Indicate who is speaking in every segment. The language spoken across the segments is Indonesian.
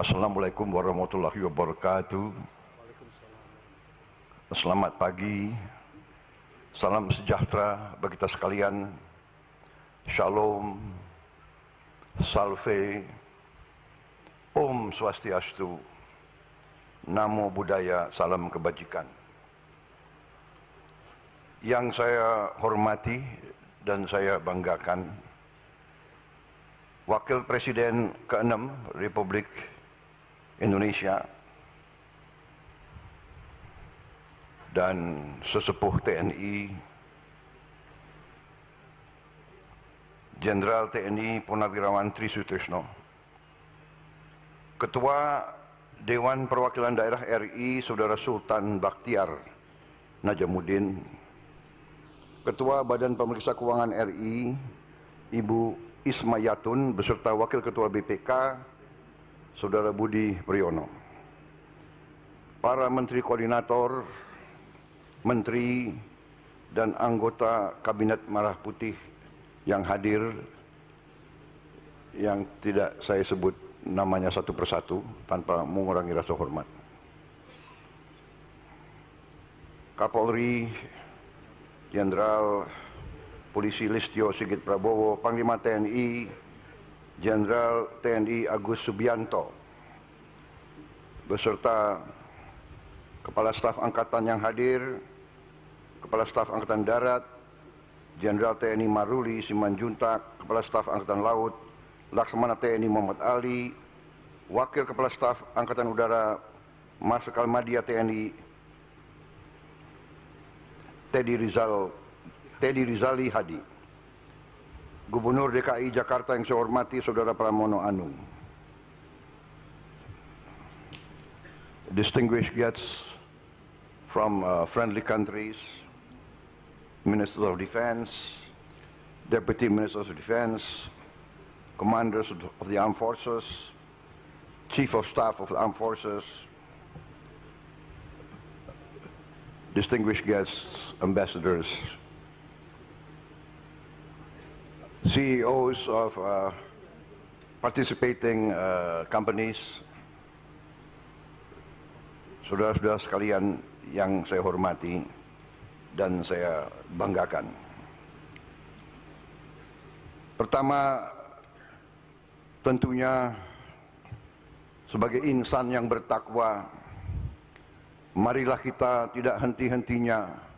Speaker 1: Assalamualaikum warahmatullahi wabarakatuh. Selamat pagi, salam sejahtera bagi kita sekalian. Shalom, salve, Om Swastiastu, Namo Buddhaya, salam kebajikan. Yang saya hormati dan saya banggakan, Wakil Presiden ke-6 Republik Indonesia dan sesepuh TNI, Jenderal TNI Purnawirawan Tri Sutrisno, Ketua Dewan Perwakilan Daerah RI Saudara Sultan Bakhtiar Najamuddin, Ketua Badan Pemeriksa Keuangan RI Ibu Ismayatun beserta Wakil Ketua BPK Saudara Budi Priyono, para Menteri Koordinator, Menteri dan anggota Kabinet Merah Putih yang hadir, yang tidak saya sebut namanya satu persatu tanpa mengurangi rasa hormat. Kapolri Jenderal Polisi Listio Sigit Prabowo, Panglima TNI Jenderal TNI Agus Subianto, beserta Kepala Staf Angkatan yang hadir, Kepala Staf Angkatan Darat, Jenderal TNI Maruli Simanjuntak, Kepala Staf Angkatan Laut, Laksamana TNI Muhammad Ali, Wakil Kepala Staf Angkatan Udara Marsikal Madya TNI Teddy Rizali Hadi, Gubernur DKI Jakarta yang saya hormati Saudara Pramono Anung, distinguished guests from friendly countries, Ministers of Defense, Deputy Ministers of Defense, Commanders of the Armed Forces, Chief of Staff of the Armed Forces, distinguished guests, ambassadors, CEOs of participating companies, saudara-saudara sekalian yang saya hormati dan saya banggakan. Pertama, tentunya sebagai insan yang bertakwa, marilah kita tidak henti-hentinya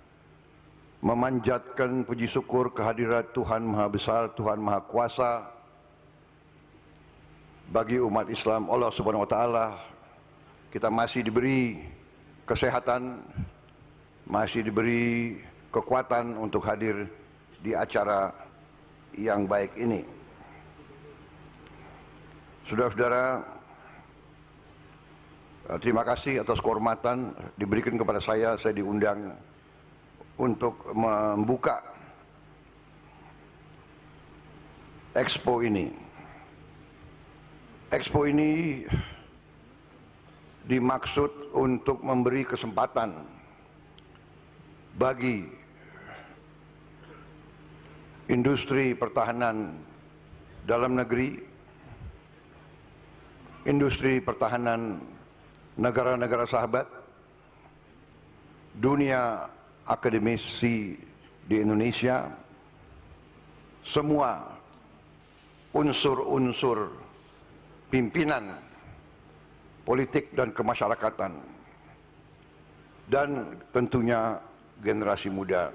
Speaker 1: memanjatkan puji syukur kehadirat Tuhan Maha Besar, Tuhan Maha Kuasa bagi umat Islam. Allah Subhanahu wa Ta'ala, kita masih diberi kesehatan, masih diberi kekuatan untuk hadir di acara yang baik ini. Saudara-saudara, terima kasih atas kehormatan diberikan kepada saya diundang untuk membuka Expo ini. Expo ini dimaksud untuk memberi kesempatan bagi industri pertahanan dalam negeri, industri pertahanan negara-negara sahabat, dunia akademisi di Indonesia, semua unsur-unsur pimpinan politik dan kemasyarakatan, dan tentunya generasi muda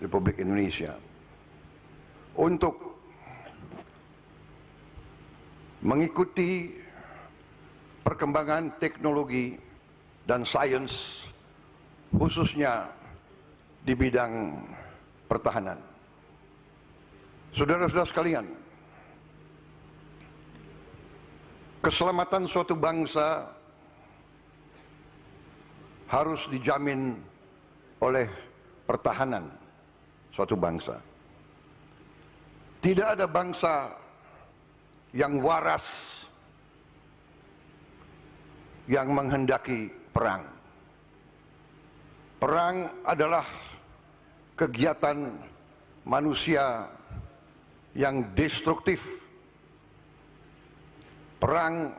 Speaker 1: Republik Indonesia untuk mengikuti perkembangan teknologi dan sains, khususnya di bidang pertahanan. Saudara-saudara sekalian, keselamatan suatu bangsa harus dijamin oleh pertahanan suatu bangsa. Tidak ada bangsa yang waras yang menghendaki perang. Perang adalah kegiatan manusia yang destruktif. Perang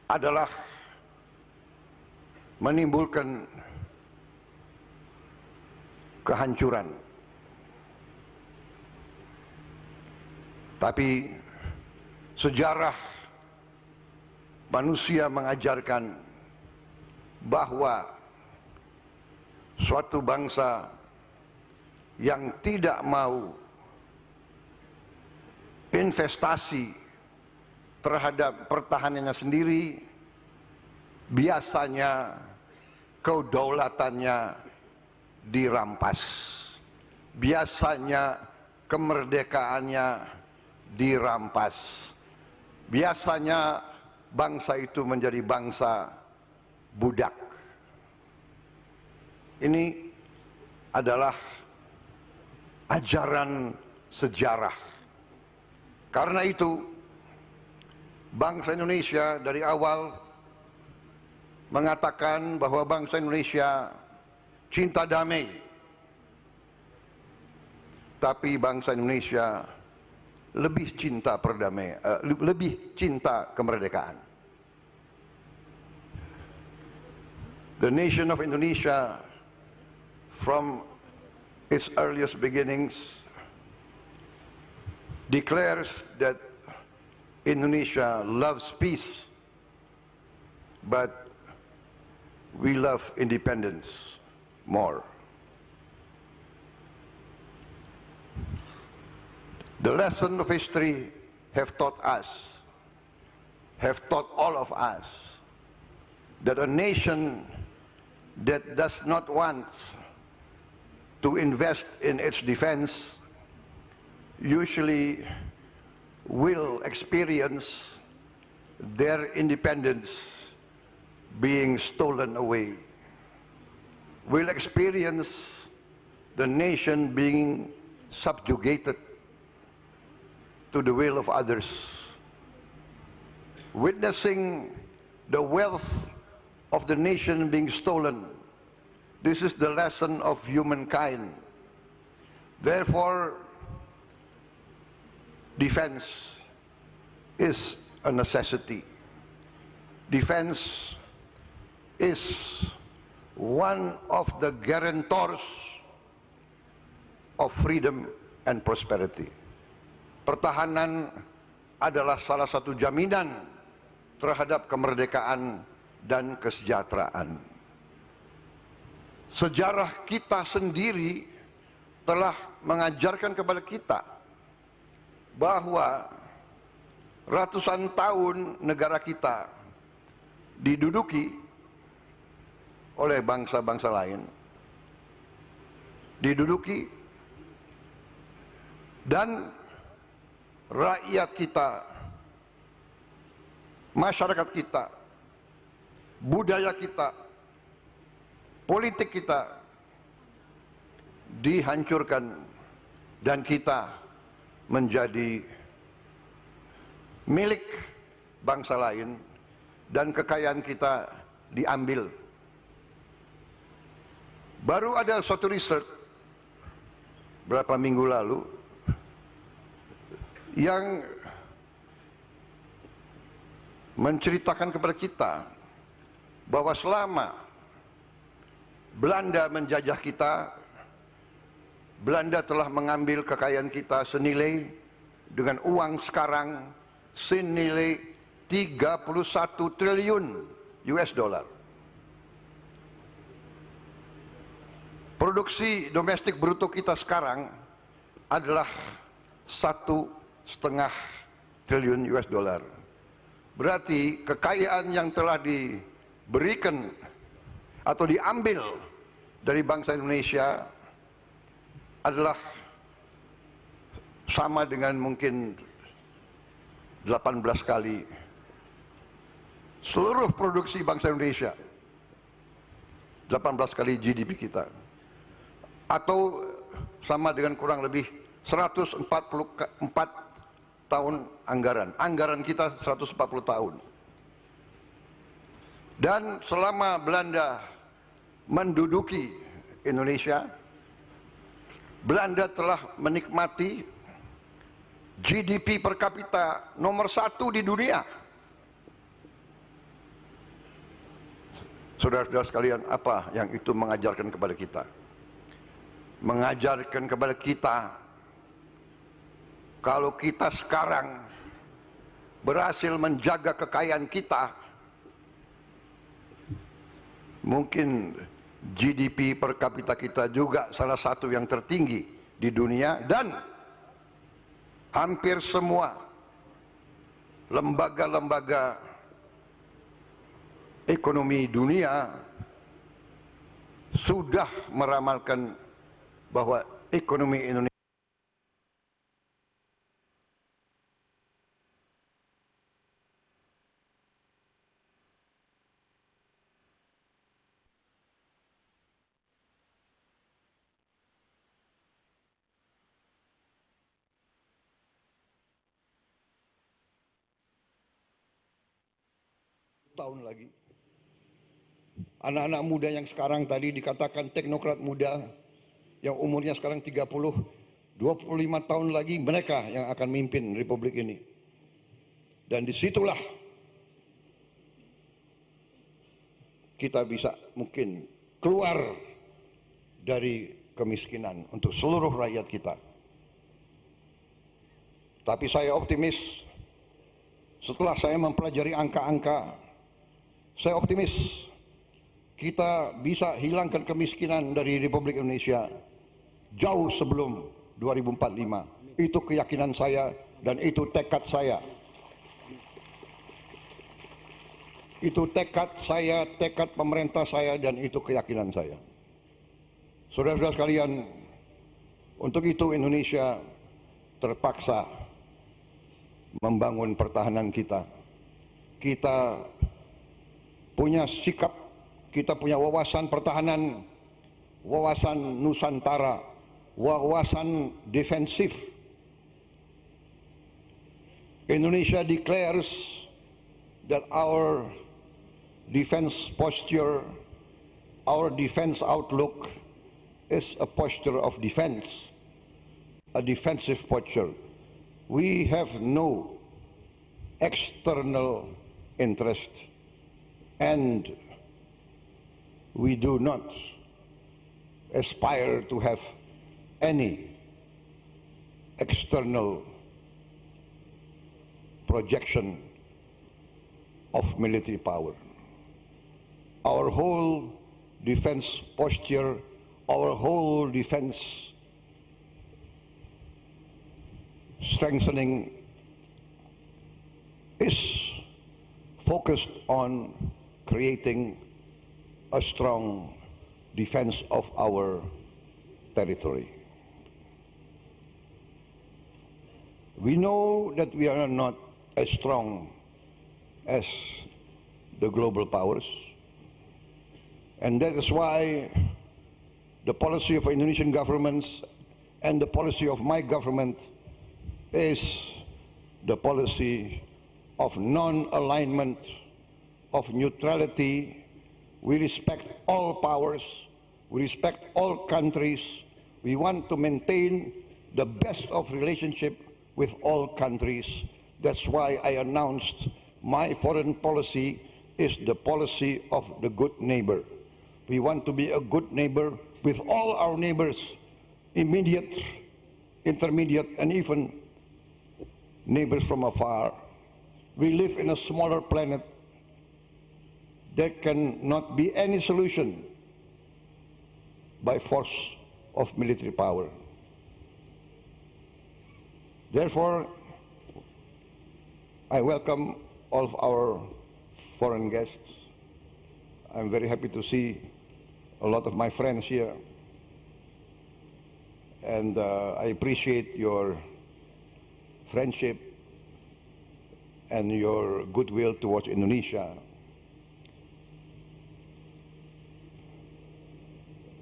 Speaker 1: adalah menimbulkan kehancuran. Tapi sejarah manusia mengajarkan bahwa suatu bangsa yang tidak mau investasi terhadap pertahanannya sendiri, biasanya kedaulatannya dirampas, biasanya kemerdekaannya dirampas, biasanya bangsa itu menjadi bangsa budak. Ini adalah ajaran sejarah. Karena itu bangsa Indonesia dari awal mengatakan bahwa bangsa Indonesia cinta damai, tapi bangsa Indonesia lebih cinta perdamaian, lebih cinta kemerdekaan. The nation of Indonesia, from its earliest beginnings, declares that Indonesia loves peace, but we love independence more. The lesson of history have taught all of us, that a nation that does not want to invest in its defense usually will experience their independence being stolen away, will experience the nation being subjugated to the will of others, witnessing the wealth of the nation being stolen. This is the lesson of humankind. Therefore, defense is a necessity. Defense is one of the guarantors of freedom and prosperity. Pertahanan adalah salah satu jaminan terhadap kemerdekaan dan kesejahteraan. Sejarah kita sendiri telah mengajarkan kepada kita bahwa ratusan tahun negara kita diduduki oleh bangsa-bangsa lain, diduduki, dan rakyat kita, masyarakat kita, budaya kita, politik kita dihancurkan dan kita menjadi milik bangsa lain dan kekayaan kita diambil. Baru ada suatu riset beberapa minggu lalu yang menceritakan kepada kita bahwa selama Belanda menjajah kita, Belanda telah mengambil kekayaan kita senilai dengan uang sekarang senilai 31 triliun US dollar. Produksi domestik bruto kita sekarang adalah 1,5 triliun US dollar. Berarti kekayaan yang telah diberikan atau diambil dari bangsa Indonesia adalah sama dengan mungkin 18 kali seluruh produksi bangsa Indonesia, 18 kali GDP kita, atau sama dengan kurang lebih 144 tahun anggaran kita 140 tahun. Dan selama Belanda menduduki Indonesia, Belanda telah menikmati GDP per kapita nomor 1 di dunia. Saudara-saudara sekalian, apa yang itu mengajarkan kepada kita? Mengajarkan kepada kita, kalau kita sekarang berhasil menjaga kekayaan kita, mungkin GDP per kapita kita juga salah satu yang tertinggi di dunia, dan hampir semua lembaga-lembaga ekonomi dunia sudah meramalkan bahwa ekonomi Indonesia tahun lagi. Anak-anak muda yang sekarang tadi dikatakan teknokrat muda, yang umurnya sekarang 30, 25 tahun lagi mereka yang akan memimpin Republik ini. Dan disitulah kita bisa mungkin keluar dari kemiskinan untuk seluruh rakyat kita. Tapi saya optimis, setelah saya mempelajari angka-angka, saya optimis kita bisa hilangkan kemiskinan dari Republik Indonesia jauh sebelum 2045. Itu keyakinan saya dan itu tekad saya. Itu tekad saya, tekad pemerintah saya, dan itu keyakinan saya. Saudara-saudara sekalian, untuk itu Indonesia terpaksa membangun pertahanan kita. Kita punya sikap, kita punya wawasan pertahanan, wawasan Nusantara, wawasan defensif. Indonesia declares that our defense posture, our defense outlook is a posture of defense, a defensive posture. We have no external interest, and we do not aspire to have any external projection of military power. Our whole defense posture, our whole defense strengthening is focused on creating a strong defense of our territory. We know that we are not as strong as the global powers, and that is why the policy of Indonesian governments and the policy of my government is the policy of non-alignment, of neutrality. We respect all powers, we respect all countries. We want to maintain the best of relationship with all countries. That's why I announced my foreign policy is the policy of the good neighbor. We want to be a good neighbor with all our neighbors, immediate, intermediate, and even neighbors from afar. We live in a smaller planet. There cannot be any solution by force of military power. Therefore, I welcome all of our foreign guests. I'm very happy to see a lot of my friends here. And I appreciate your friendship and your goodwill towards Indonesia.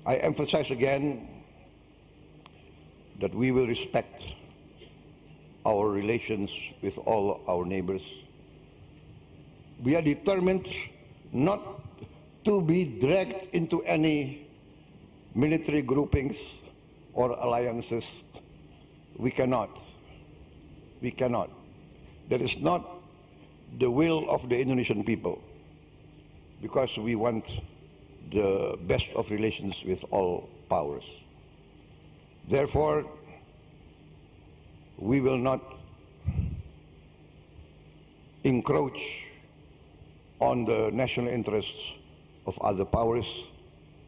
Speaker 1: I emphasize again that we will respect our relations with all our neighbors. We are determined not to be dragged into any military groupings or alliances. We cannot. We cannot. That is not the will of the Indonesian people. because we want the best of relations with all powers. Therefore, we will not encroach on the national interests of other powers,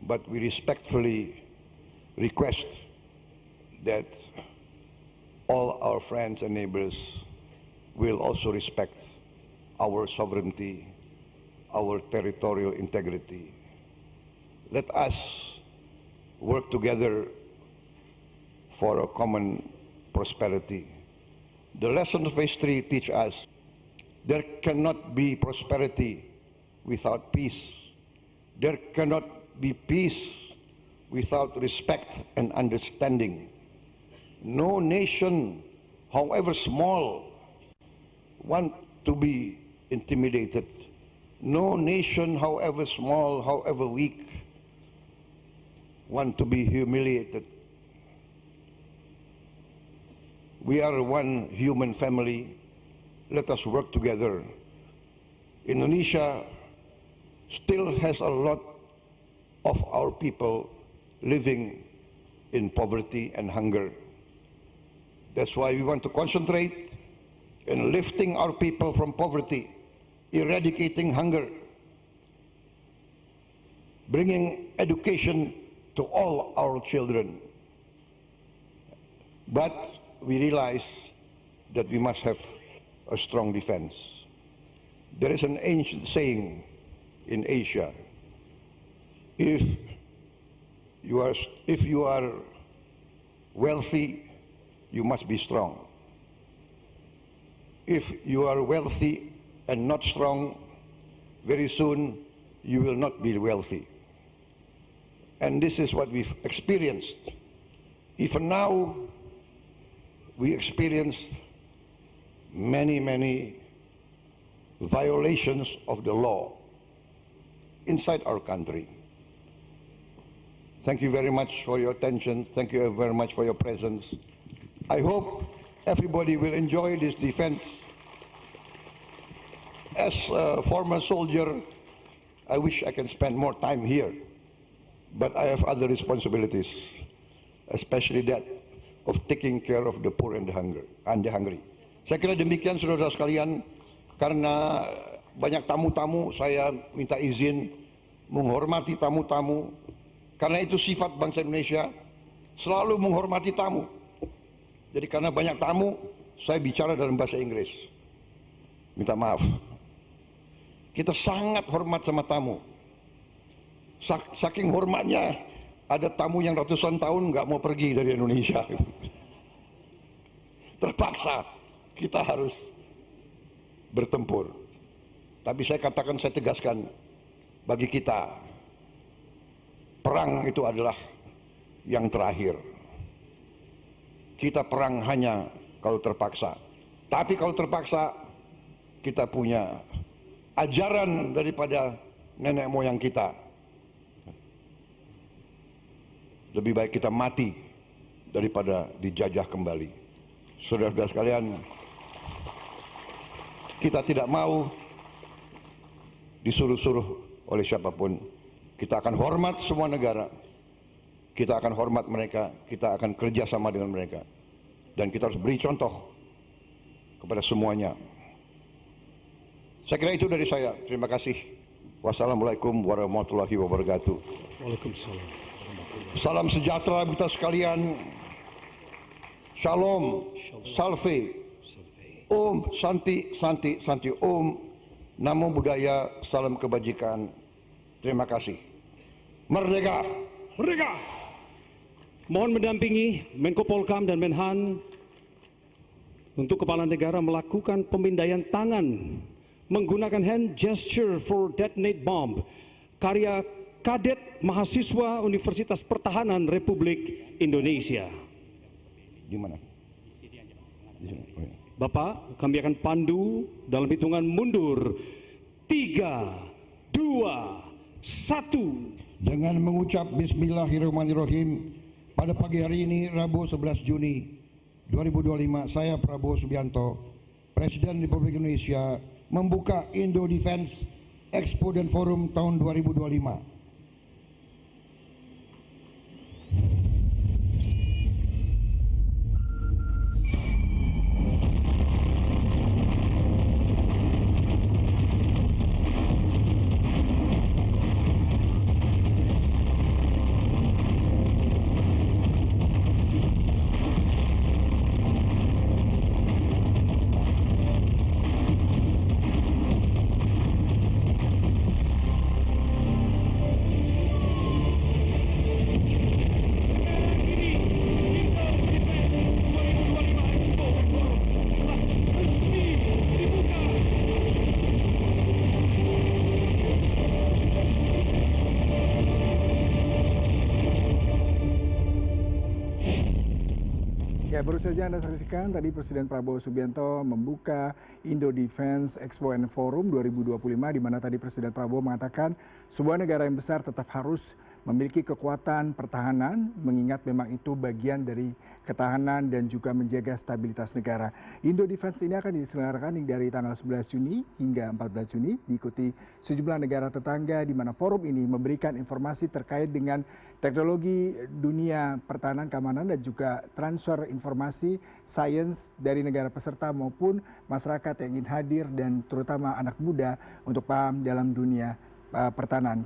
Speaker 1: but we respectfully request that all our friends and neighbors will also respect our sovereignty, our territorial integrity. Let us work together for a common prosperity. The lessons of history teach us there cannot be prosperity without peace. There cannot be peace without respect and understanding. No nation, however small, want to be intimidated. No nation, however small, however weak, want to be humiliated. We are one human family. Let us work together. Indonesia still has a lot of our people living in poverty and hunger. That's why we want to concentrate in lifting our people from poverty, eradicating hunger, bringing education to all our children. But we realize that we must have a strong defense. There is an ancient saying in Asia, if you are wealthy, you must be strong. If you are wealthy and not strong, very soon you will not be wealthy. And this is what we've experienced. Even now, we experienced many violations of the law inside our country. Thank you very much for your attention. Thank you very much for your presence. I hope everybody will enjoy this defense. As a former soldier, I wish I can spend more time here, but I have other responsibilities, especially that of taking care of the poor and the hungry. Saya kira demikian, saudara sekalian. Karena banyak tamu-tamu, saya minta izin menghormati tamu-tamu. Karena itu sifat bangsa Indonesia, selalu menghormati tamu. Jadi karena banyak tamu, saya bicara dalam bahasa Inggris. Minta maaf. Kita sangat hormat sama tamu. Saking hormatnya, ada tamu yang ratusan tahun nggak mau pergi dari Indonesia. Terpaksa kita harus bertempur. Tapi saya katakan, saya tegaskan, bagi kita perang itu adalah yang terakhir. Kita perang hanya kalau terpaksa. Tapi kalau terpaksa, kita punya ajaran daripada nenek moyang kita. Lebih baik kita mati daripada dijajah kembali. Saudara-saudara sekalian, kita tidak mau disuruh-suruh oleh siapapun. Kita akan hormat semua negara. Kita akan hormat mereka. Kita akan kerjasama dengan mereka. Dan kita harus beri contoh kepada semuanya. Saya kira itu dari saya. Terima kasih. Wassalamualaikum warahmatullahi wabarakatuh.
Speaker 2: Waalaikumsalam.
Speaker 1: Salam sejahtera kita sekalian. Shalom, salve, Om, Santi, Santi, Santi, Om, Namo Buddhaya, salam kebajikan. Terima kasih. Merdeka!
Speaker 2: Merdeka! Mohon mendampingi Menko Polkam dan Menhan untuk Kepala Negara melakukan pemindaian tangan menggunakan hand gesture for detonate bomb karya kadet mahasiswa Universitas Pertahanan Republik Indonesia.
Speaker 1: Di mana?
Speaker 2: Bapak, kami akan pandu dalam hitungan mundur. 3, 2, 1.
Speaker 1: Dengan mengucap Bismillahirrahmanirrahim, pada pagi hari ini, Rabu 11 Juni 2025, saya Prabowo Subianto, Presiden Republik Indonesia, membuka Indo Defense
Speaker 3: Expo dan Forum tahun 2025.
Speaker 4: Ya, baru saja Anda saksikan tadi Presiden Prabowo Subianto membuka Indo Defense Expo and Forum 2025 di mana tadi Presiden Prabowo mengatakan sebuah negara yang besar tetap harus memiliki kekuatan pertahanan mengingat memang itu bagian dari ketahanan dan juga menjaga stabilitas negara. Indo Defense ini akan diselenggarakan dari tanggal 11 Juni hingga 14 Juni diikuti sejumlah negara tetangga di mana forum ini memberikan informasi terkait dengan teknologi dunia pertahanan keamanan dan juga transfer informasi sains dari negara peserta maupun masyarakat yang ingin hadir dan terutama anak muda untuk paham dalam dunia pertahanan.